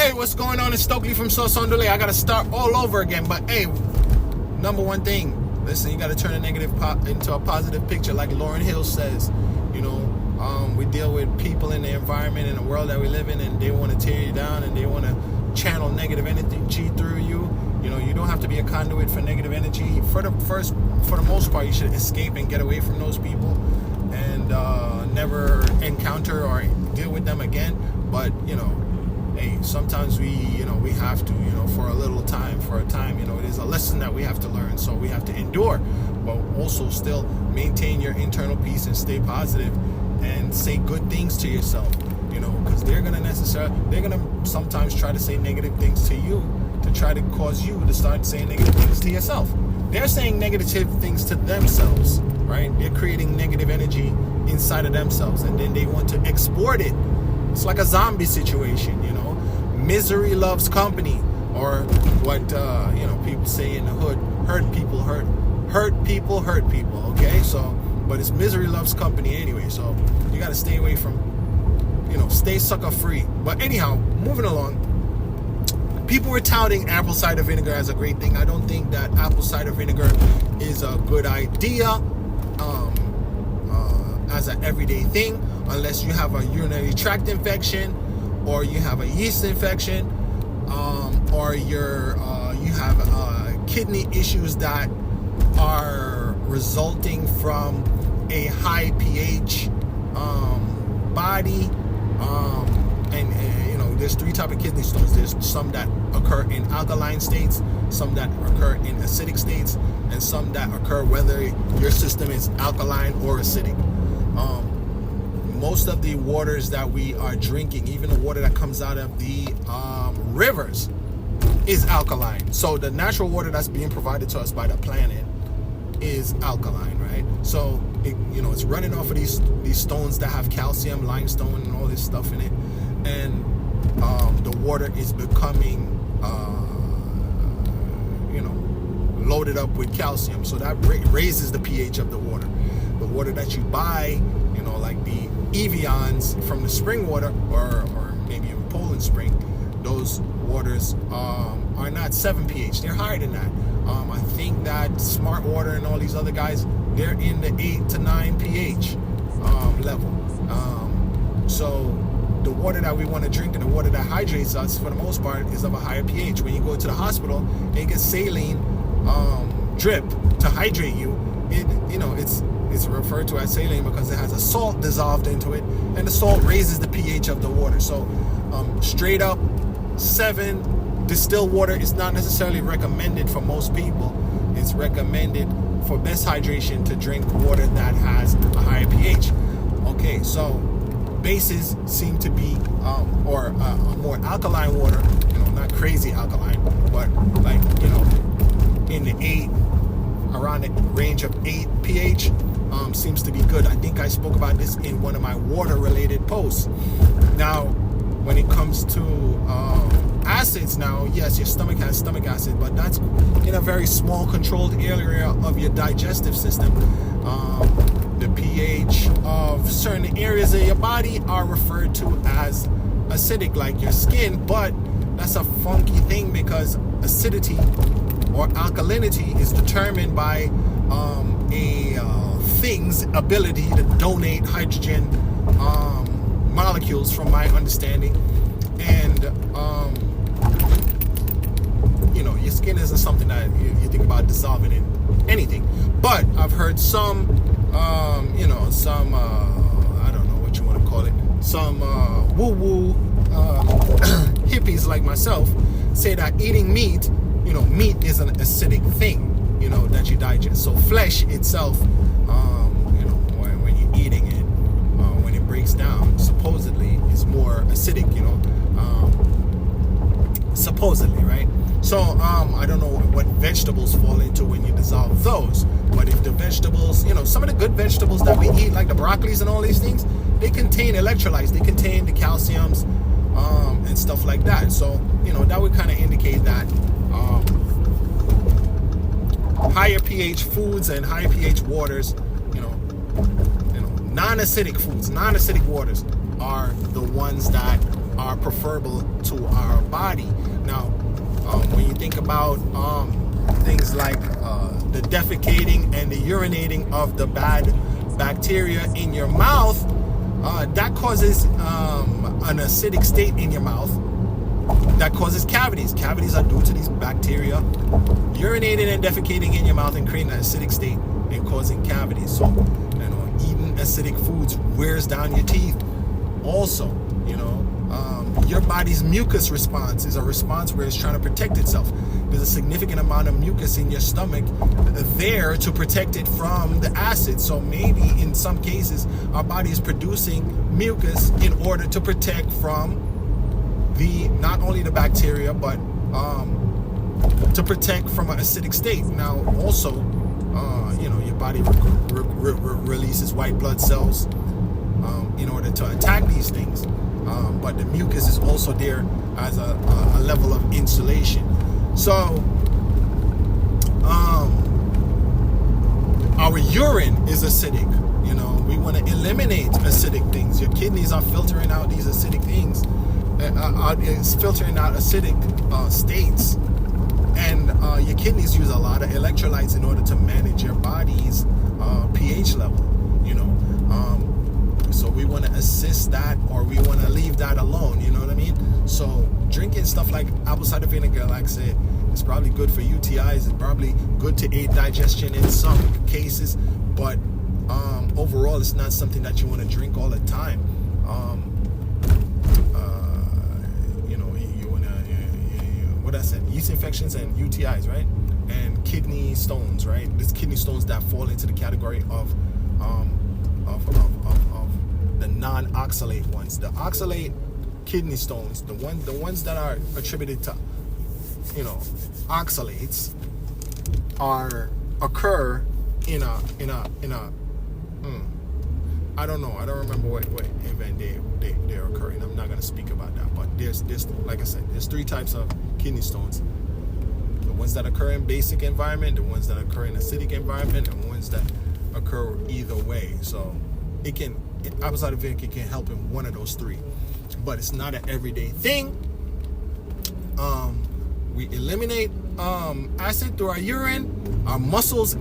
Hey, what's going on? It's Stokely from Sauce on Delay. I gotta start all over again, but hey, number one thing, listen, you gotta turn a negative into a positive picture, like Lauryn Hill says. You know, we deal with people in the environment, in the world that we live in, and they want to tear you down, and they want to channel negative energy through you. You know, you don't have to be a conduit for negative energy. For the most part, you should escape and get away from those people, and never encounter or deal with them again. But you know, hey, sometimes we have to, for a little time, for a time, it is a lesson that we have to learn. So we have to endure, but also still maintain your internal peace and stay positive and say good things to yourself, because they're gonna sometimes try to say negative things to you to try to cause you to start saying negative things to yourself. They're saying negative things to themselves, right? They're creating negative energy inside of themselves, and then they want to export it. It's like a zombie situation, Misery loves company, or what people say in the hood: hurt people hurt people. Okay, so but it's misery loves company anyway. So you got to stay away from, stay sucker free. But anyhow, moving along. People were touting apple cider vinegar as a great thing. I don't think that apple cider vinegar is a good idea as an everyday thing, unless you have a urinary tract infection, or you have a yeast infection, or you have kidney issues that are resulting from a high pH body. There's three types of kidney stones. There's some that occur in alkaline states, some that occur in acidic states, and some that occur whether your system is alkaline or acidic. Most of the waters that we are drinking, even the water that comes out of the rivers, is alkaline. So the natural water that's being provided to us by the planet is alkaline, right? So it's running off of these stones that have calcium, limestone, and all this stuff in it, and the water is becoming loaded up with calcium, so that raises the pH of the water. The water that you buy, like the Evians from the spring water, or maybe in Poland Spring, those waters are not 7 pH. They're higher than that. I think that Smart Water and all these other guys, they're in the 8 to 9 pH level. So the water that we want to drink and the water that hydrates us, for the most part, is of a higher pH. When you go to the hospital and you get saline drip to hydrate you, it's referred to as saline because it has a salt dissolved into it, and the salt raises the pH of the water. So straight up 7 distilled water is not necessarily recommended for most people. It's recommended for best hydration to drink water that has a higher pH. Okay, so bases seem to be or a more alkaline water, not crazy alkaline, but like in the 8, around the range of 8 pH seems to be good. I think I spoke about this in one of my water related posts. Now when it comes to acids, now yes, your stomach has stomach acid, but that's in a very small controlled area of your digestive system. The pH of certain areas of your body are referred to as acidic, like your skin, but that's a funky thing because acidity or alkalinity is determined by a thing's ability to donate hydrogen molecules, from my understanding. And your skin isn't something that you think about dissolving in anything, but I've heard some some I don't know what you want to call it, some woo-woo hippies like myself say that eating meat, meat is an acidic thing, that you digest. So flesh itself, when you're eating it, when it breaks down, supposedly is more acidic, supposedly, right? So I don't know what vegetables fall into when you dissolve those, but if the vegetables, some of the good vegetables that we eat, like the broccolis and all these things, they contain electrolytes, they contain the calciums and stuff like that. So that would kind of indicate that higher pH foods and higher pH waters, non-acidic foods, non-acidic waters are the ones that are preferable to our body. Now, when you think about things like the defecating and the urinating of the bad bacteria in your mouth, that causes an acidic state in your mouth that causes cavities. Cavities are due to these bacteria urinating and defecating in your mouth and creating an acidic state and causing cavities. So, eating acidic foods wears down your teeth. Also, your body's mucus response is a response where it's trying to protect itself. There's a significant amount of mucus in your stomach there to protect it from the acid. So maybe in some cases, our body is producing mucus in order to protect from not only the bacteria, but to protect from an acidic state. Now, also, your body releases white blood cells in order to attack these things. But the mucus is also there as a level of insulation. So, our urine is acidic. We want to eliminate acidic things. Your kidneys are filtering out these acidic things. It's filtering out acidic states. And your kidneys use a lot of electrolytes in order to manage your body's pH level. So we want to assist that, or we want to leave that alone. You know what I mean? So drinking stuff like apple cider vinegar, like I said, is probably good for UTIs. It's probably good to aid digestion in some cases, but overall, it's not something that you want to drink all the time. You want to what I said, yeast infections and UTIs, right? And kidney stones, right? There's kidney stones that fall into the category of the non-oxalate ones. The oxalate kidney stones, the ones that are attributed to oxalates, occur in a I don't know. I don't remember what event they're occurring. I'm not going to speak about that. But there's like I said, there's 3 types of kidney stones. The ones that occur in basic environment, the ones that occur in acidic environment, and ones that occur either way. So apple cider vinegar can help in one of those 3. But it's not an everyday thing. We eliminate acid through our urine. Our muscles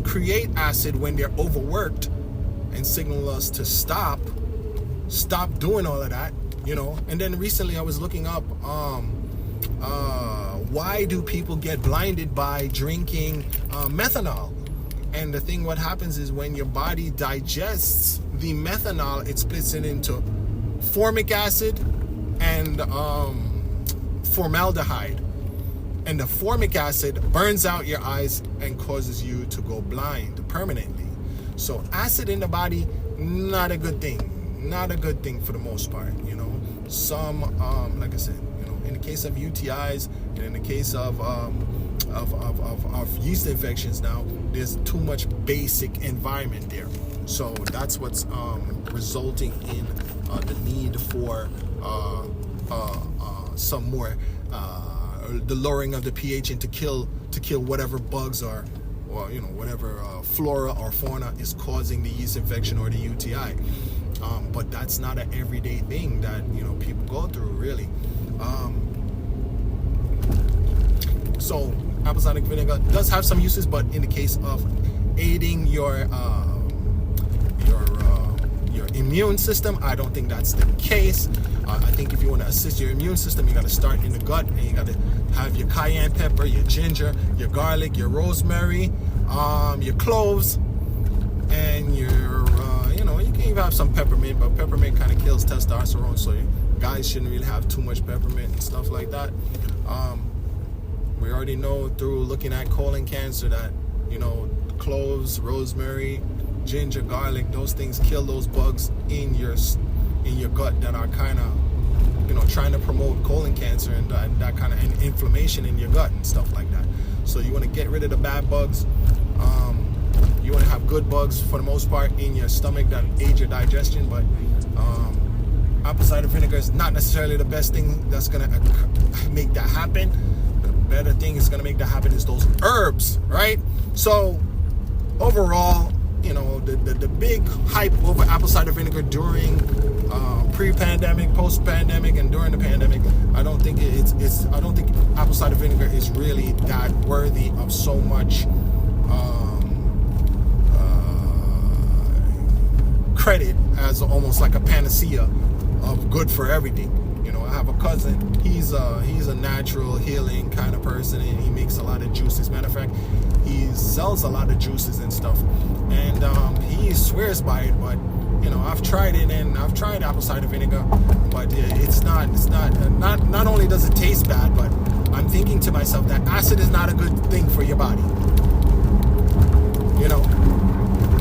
create acid when they're overworked and signal us to stop doing all of that, And then recently I was looking up why do people get blinded by drinking methanol? And the thing, what happens is when your body digests the methanol, it splits it into formic acid and formaldehyde. And the formic acid burns out your eyes and causes you to go blind permanently. So acid in the body, not a good thing. Not a good thing for the most part, Some, like I said, in the case of UTIs and in the case of yeast infections now, there's too much basic environment there. So that's what's resulting in the need for some more the lowering of the pH and to kill whatever bugs or whatever flora or fauna is causing the yeast infection or the UTI. But that's not an everyday thing that people go through, really. So apple cider vinegar does have some uses, but in the case of aiding your immune system, I don't think that's the case. I think if you want to assist your immune system, you got to start in the gut, and you got to have your cayenne pepper, your ginger, your garlic, your rosemary, your cloves, and your you can even have some peppermint, but peppermint kind of kills testosterone, so guys shouldn't really have too much peppermint and stuff like that. We already know through looking at colon cancer that cloves, rosemary, ginger, garlic, those things kill those bugs in your gut that are kind of trying to promote colon cancer and that kind of inflammation in your gut and stuff like that. So you want to get rid of the bad bugs. You want to have good bugs for the most part in your stomach that aid your digestion, but apple cider vinegar is not necessarily the best thing that's going to make that happen. The better thing is going to make that happen is those herbs, right? So overall, the big hype over apple cider vinegar during pre-pandemic, post-pandemic, and during the pandemic, I don't think I don't think apple cider vinegar is really that worthy of so much credit as almost like a panacea of good for everything. I have a cousin. He's a natural healing kind of person, and he makes a lot of juices. Matter of fact, he sells a lot of juices and stuff, and he swears by it. But I've tried it, and I've tried apple cider vinegar, but it's not only does it taste bad, but I'm thinking to myself that acid is not a good thing for your body.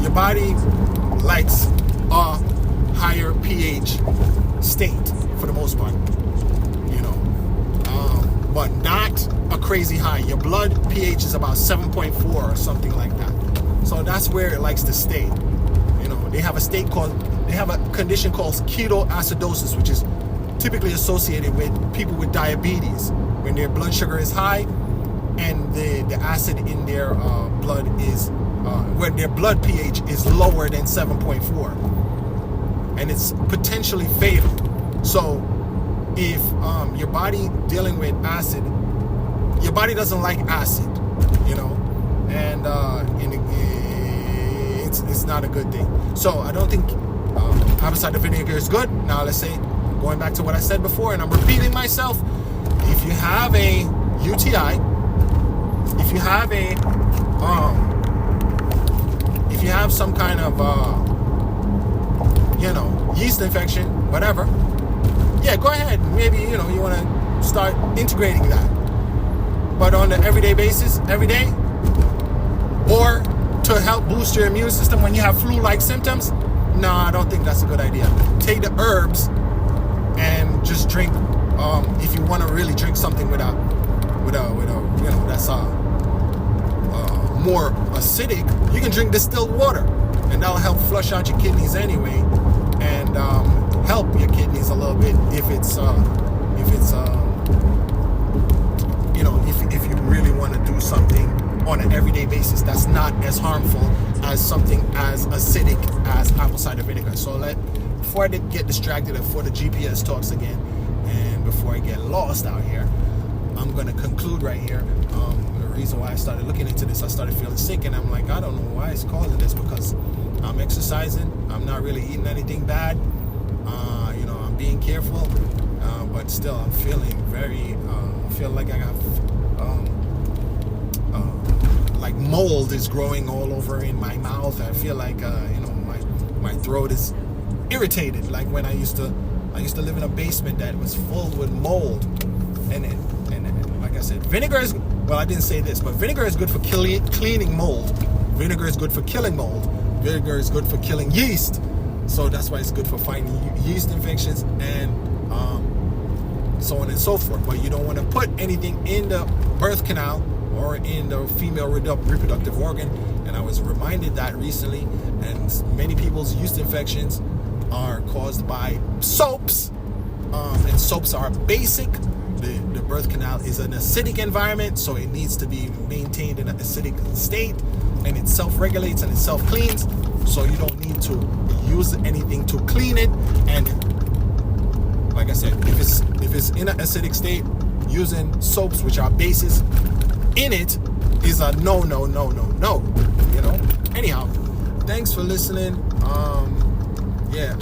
Your body likes a higher pH state for the most part, but not a crazy high. Your blood pH is about 7.4 or something like that. So that's where it likes to stay. They have a condition called ketoacidosis, which is typically associated with people with diabetes, when their blood sugar is high and the acid in their blood is when their blood pH is lower than 7.4, and it's potentially fatal. So if your body dealing with acid, your body doesn't like acid, and it's not a good thing. So I don't think apple cider vinegar is good. Now let's say, going back to what I said before, and I'm repeating myself, if you have a UTI, if you have some kind of yeast infection, whatever, yeah, go ahead. Maybe you want to start integrating that. But on an everyday basis, every day, or to help boost your immune system when you have flu-like symptoms, no, I don't think that's a good idea. Take the herbs and just drink. If you want to really drink something with a that's more acidic, you can drink distilled water, and that'll help flush out your kidneys anyway, and help your kidneys a little bit if you really want to do something on an everyday basis that's not as harmful as something as acidic as apple cider vinegar. So before I get distracted and before the GPS talks again, and before I get lost out here, I'm going to conclude right here. The reason why I started looking into this, I started feeling sick, and I'm like, I don't know why it's causing this, because I'm exercising, I'm not really eating anything bad, I'm being careful, but still I'm feeling very, I feel like I got, like mold is growing all over in my mouth. I feel like, my throat is irritated, like when I used to live in a basement that was full with mold, and like I said, vinegar is, well, I didn't say this, but vinegar is good for cleaning mold. Vinegar is good for killing mold. Vinegar is good for killing yeast. So that's why it's good for fighting yeast infections and so on and so forth. But you don't want to put anything in the birth canal or in the female reproductive organ. And I was reminded that recently, and many people's yeast infections are caused by soaps, and soaps are basic. The birth canal is an acidic environment, so it needs to be maintained in an acidic state, and it self-regulates and it self-cleans, so you don't need to use anything to clean it. And like I said, if it's in an acidic state, using soaps which are bases in it is a no. Anyhow, thanks for listening.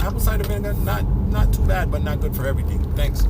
Apple cider vinegar, not too bad, but not good for everything. Thanks.